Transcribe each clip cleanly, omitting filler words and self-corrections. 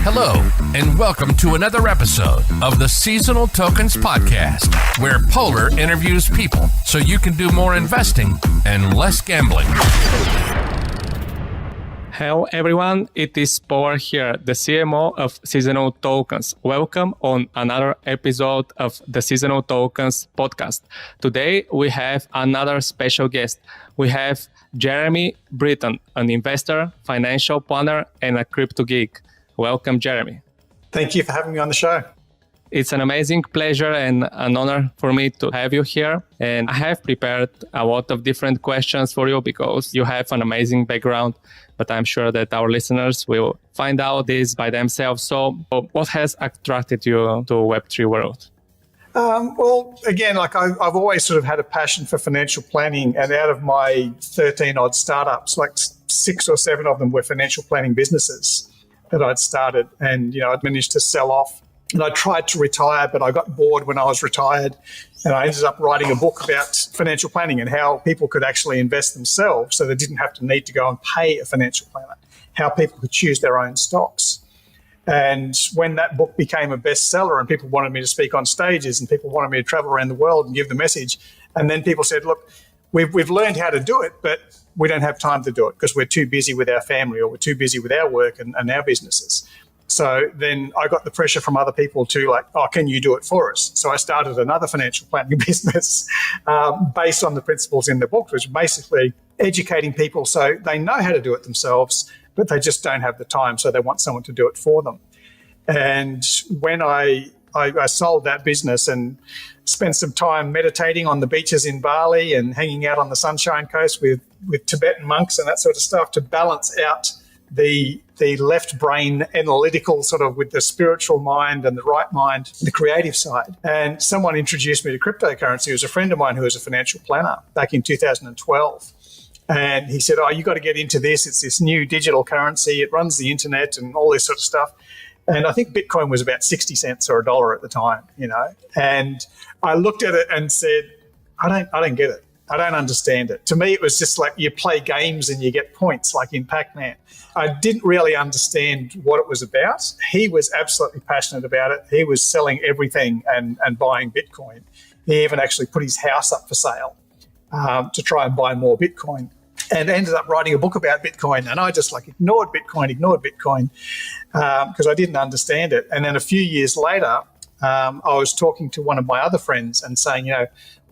Hello, and welcome to another episode of the Seasonal Tokens Podcast, where Polar interviews people so you can do more investing and less gambling. Hello everyone, it is Polar here, the CMO of Seasonal Tokens. Welcome on another episode of the Seasonal Tokens podcast. Today we have another special guest. We have Jeremy Britton, an investor, financial planner, and a crypto geek. Welcome, Jeremy. Thank you for having me on the show. It's an amazing pleasure and an honor for me to have you here. And I have prepared a lot of different questions for you because you have an amazing background, but I'm sure that our listeners will find out this by themselves. So what has attracted you to Web3 world? Well, again, I've always sort of had a passion for financial planning, and out of my 13 odd startups, like 6 or 7 of them were financial planning businesses that I'd started, and I'd managed to sell off. And I tried to retire, but I got bored when I was retired, and I ended up writing a book about financial planning and how people could actually invest themselves, so they didn't have to need to go and pay a financial planner. How people could choose their own stocks. And when that book became a bestseller, and people wanted me to speak on stages, and people wanted me to travel around the world and give the message, and then people said, "Look, we've learned how to do it, but we don't have time to do it because we're too busy with our family or we're too busy with our work and our businesses." So then I got the pressure from other people to can you do it for us? So I started another financial planning business based on the principles in the book, which is basically educating people so they know how to do it themselves, but they just don't have the time, so they want someone to do it for them. And when I sold that business and spent some time meditating on the beaches in Bali and hanging out on the Sunshine Coast with Tibetan monks and that sort of stuff to balance out the left brain analytical sort of with the spiritual mind and the right mind, the creative side. And someone introduced me to cryptocurrency. It was a friend of mine who was a financial planner back in 2012. And he said, "Oh, you got to get into this. It's this new digital currency. It runs the internet and all this sort of stuff." And I think Bitcoin was about 60 cents or $1 at the time, And I looked at it and said, I don't get it. I don't understand it. To me, it was just like you play games and you get points, like in Pac-Man. I didn't really understand what it was about. He was absolutely passionate about it. He was selling everything and buying Bitcoin. He even actually put his house up for sale to try and buy more Bitcoin, and ended up writing a book about Bitcoin. And I just ignored Bitcoin because I didn't understand it. And then a few years later, I was talking to one of my other friends and saying,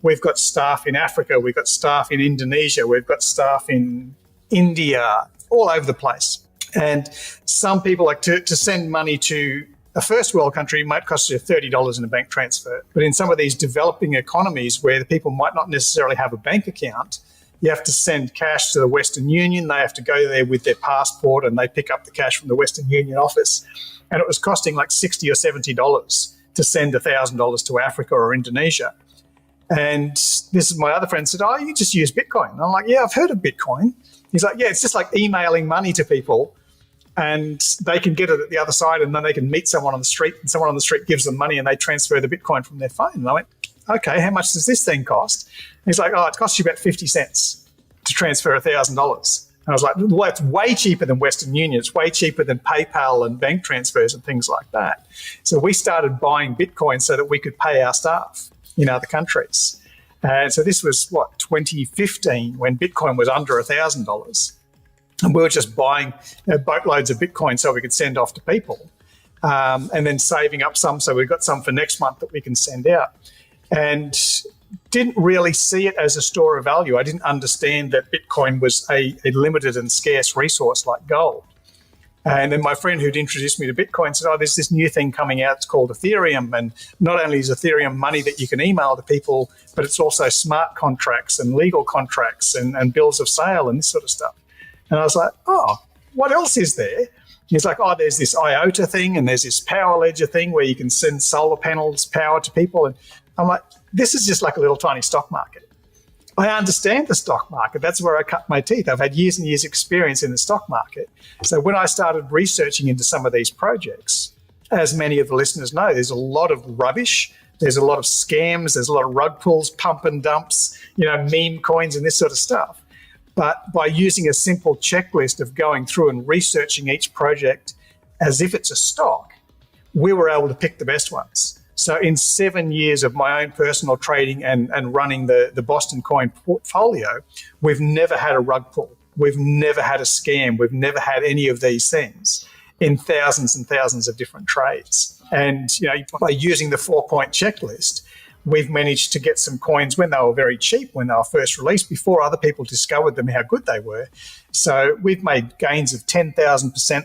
we've got staff in Africa, we've got staff in Indonesia, we've got staff in India, all over the place. And some people to send money to a first world country might cost you $30 in a bank transfer. But in some of these developing economies where the people might not necessarily have a bank account, you have to send cash to the Western Union. They have to go there with their passport and they pick up the cash from the Western Union office. And it was costing like $60 or $70 to send $1,000 to Africa or Indonesia. And this is my other friend said, "Oh, you just use Bitcoin." And I'm like, "Yeah, I've heard of Bitcoin." He's like, "Yeah, it's just like emailing money to people and they can get it at the other side, and then they can meet someone on the street and someone on the street gives them money and they transfer the Bitcoin from their phone." And I went, "Okay, how much does this thing cost?" And he's like, "Oh, it costs you about 50 cents to transfer $1,000. And I was like, "Well, it's way cheaper than Western Union. It's way cheaper than PayPal and bank transfers and things like that." So we started buying Bitcoin so that we could pay our staff in other countries. And so this was, 2015, when Bitcoin was under $1,000. And we were just buying boatloads of Bitcoin so we could send off to people, and then saving up some so we've got some for next month that we can send out. And didn't really see it as a store of value. I didn't understand that Bitcoin was a limited and scarce resource like gold. And then my friend who'd introduced me to Bitcoin said, "Oh, there's this new thing coming out. It's called Ethereum. And not only is Ethereum money that you can email to people, but it's also smart contracts and legal contracts and bills of sale and this sort of stuff." And I was like, "Oh, what else is there?" He's like, "Oh, there's this IOTA thing and there's this power ledger thing where you can send solar panels power to people." And I'm like, this is just like a little tiny stock market. I understand the stock market. That's where I cut my teeth. I've had years and years experience in the stock market. So when I started researching into some of these projects, as many of the listeners know, there's a lot of rubbish. There's a lot of scams. There's a lot of rug pulls, pump and dumps, meme coins and this sort of stuff. But by using a simple checklist of going through and researching each project as if it's a stock, we were able to pick the best ones. So in 7 years of my own personal trading and running the Boston Coin portfolio, we've never had a rug pull. We've never had a scam. We've never had any of these things in thousands and thousands of different trades. And by using the 4-point checklist, we've managed to get some coins when they were very cheap, when they were first released, before other people discovered them, how good they were. So we've made gains of 10,000%,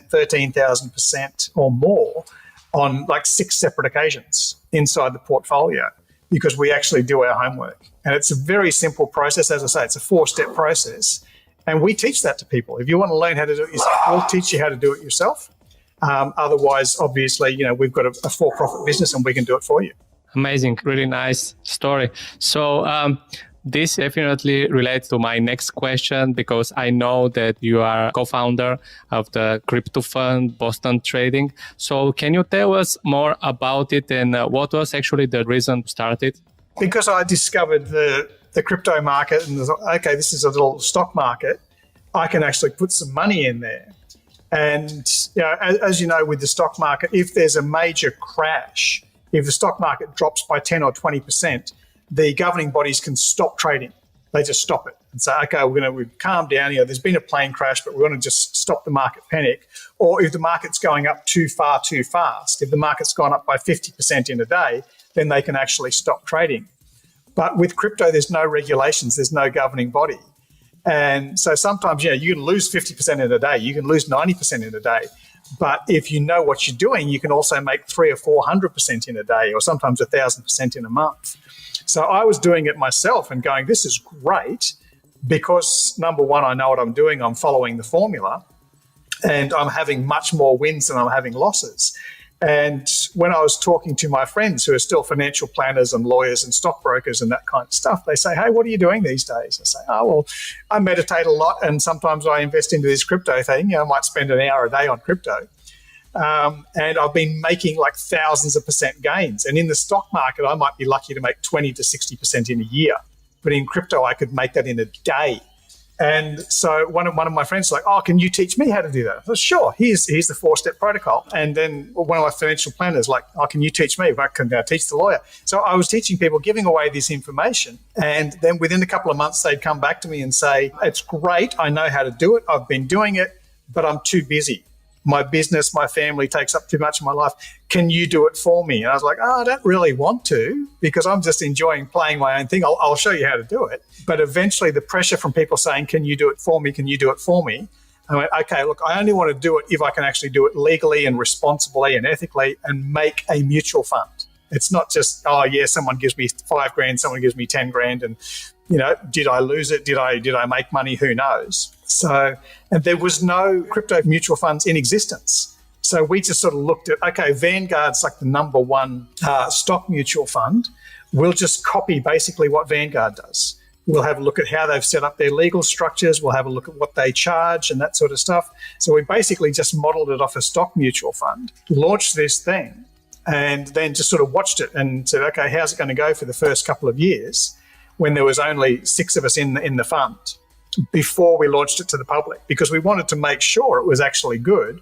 13,000% or more on like 6 separate occasions inside the portfolio because we actually do our homework. And it's a very simple process. As I say, it's a 4-step process. And we teach that to people. If you want to learn how to do it yourself, we'll teach you how to do it yourself. Otherwise, obviously, we've got a for-profit business and we can do it for you. Amazing. Really nice story. So this definitely relates to my next question because I know that you are co-founder of the crypto fund Boston Trading. So can you tell us more about it and what was actually the reason to start it? Because I discovered the crypto market and okay, this is a little stock market, I can actually put some money in there. And as you know, with the stock market, if there's a major crash, if the stock market drops by 10 or 20%, the governing bodies can stop trading. They just stop it and say, okay, we've calmed down. There's been a plane crash, but we're going to just stop the market panic. Or if the market's going up too far, too fast, if the market's gone up by 50% in a day, then they can actually stop trading. But with crypto, there's no regulations. There's no governing body. And so sometimes, you can lose 50% in a day. You can lose 90% in a day. But if you know what you're doing, you can also make 300 or 400% in a day, or sometimes 1,000% in a month. So I was doing it myself and going, this is great because, number one, I know what I'm doing. I'm following the formula and I'm having much more wins than I'm having losses. And when I was talking to my friends who are still financial planners and lawyers and stockbrokers and that kind of stuff, they say, hey, what are you doing these days? I say, oh, well, I meditate a lot and sometimes I invest into this crypto thing. I might spend an hour a day on crypto. And I've been making like thousands of percent gains. And in the stock market, I might be lucky to make 20 to 60% in a year. But in crypto, I could make that in a day. And so one of my friends was like, oh, can you teach me how to do that? I said, sure, here's the 4-step protocol. And then one of my financial planners like, oh, can you teach me? I can now teach the lawyer. So I was teaching people, giving away this information. And then within a couple of months, they'd come back to me and say, it's great. I know how to do it. I've been doing it, but I'm too busy. My business, my family takes up too much of my life. Can you do it for me? And I was like, oh, I don't really want to because I'm just enjoying playing my own thing. I'll show you how to do it. But eventually the pressure from people saying, can you do it for me? Can you do it for me? I went, okay, look, I only want to do it if I can actually do it legally and responsibly and ethically and make a mutual fund. It's not just, oh, yeah, someone gives me $5,000, someone gives me $10,000 and, did I lose it? Did I make money? Who knows? So, and there was no crypto mutual funds in existence. So we just sort of looked at, okay, Vanguard's like the number one stock mutual fund. We'll just copy basically what Vanguard does. We'll have a look at how they've set up their legal structures. We'll have a look at what they charge and that sort of stuff. So we basically just modeled it off a stock mutual fund, launched this thing, and then just sort of watched it and said, okay, how's it going to go for the first couple of years when there was only 6 of us in the fund before we launched it to the public, because we wanted to make sure it was actually good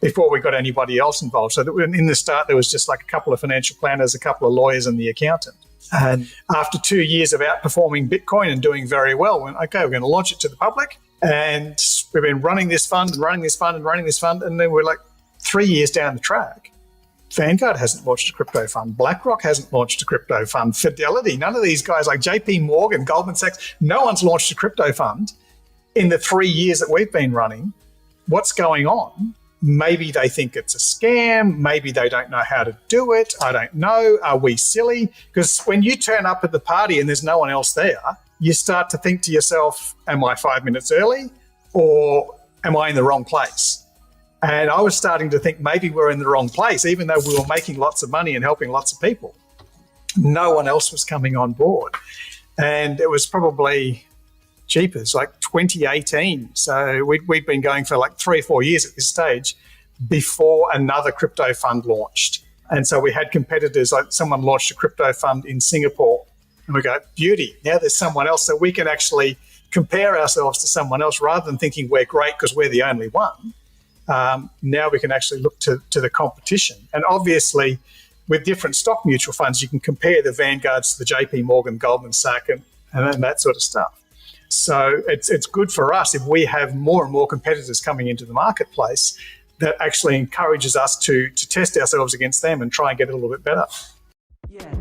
before we got anybody else involved. So that in the start, there was just like a couple of financial planners, a couple of lawyers and the accountant. And after 2 years of outperforming Bitcoin and doing very well, we went, okay, we're going to launch it to the public. And we've been running this fund and running this fund and running this fund. And then we're like 3 years down the track. Vanguard hasn't launched a crypto fund. BlackRock hasn't launched a crypto fund. Fidelity, none of these guys like JP Morgan, Goldman Sachs, no one's launched a crypto fund in the 3 years that we've been running. What's going on? Maybe they think it's a scam. Maybe they don't know how to do it. I don't know. Are we silly? Because when you turn up at the party and there's no one else there, you start to think to yourself, am I 5 minutes early or am I in the wrong place? And I was starting to think maybe we're in the wrong place, even though we were making lots of money and helping lots of people. No one else was coming on board. And it was probably, jeepers, like 2018. So we'd been going for like 3 or 4 years at this stage before another crypto fund launched. And so we had competitors, like someone launched a crypto fund in Singapore. And we go, beauty, now there's someone else. So we can actually compare ourselves to someone else rather than thinking we're great because we're the only one. Now we can actually look to the competition. And obviously, with different stock mutual funds, you can compare the Vanguards to the JP Morgan, Goldman Sachs, and that sort of stuff. So it's good for us if we have more and more competitors coming into the marketplace that actually encourages us to test ourselves against them and try and get a little bit better. Yeah.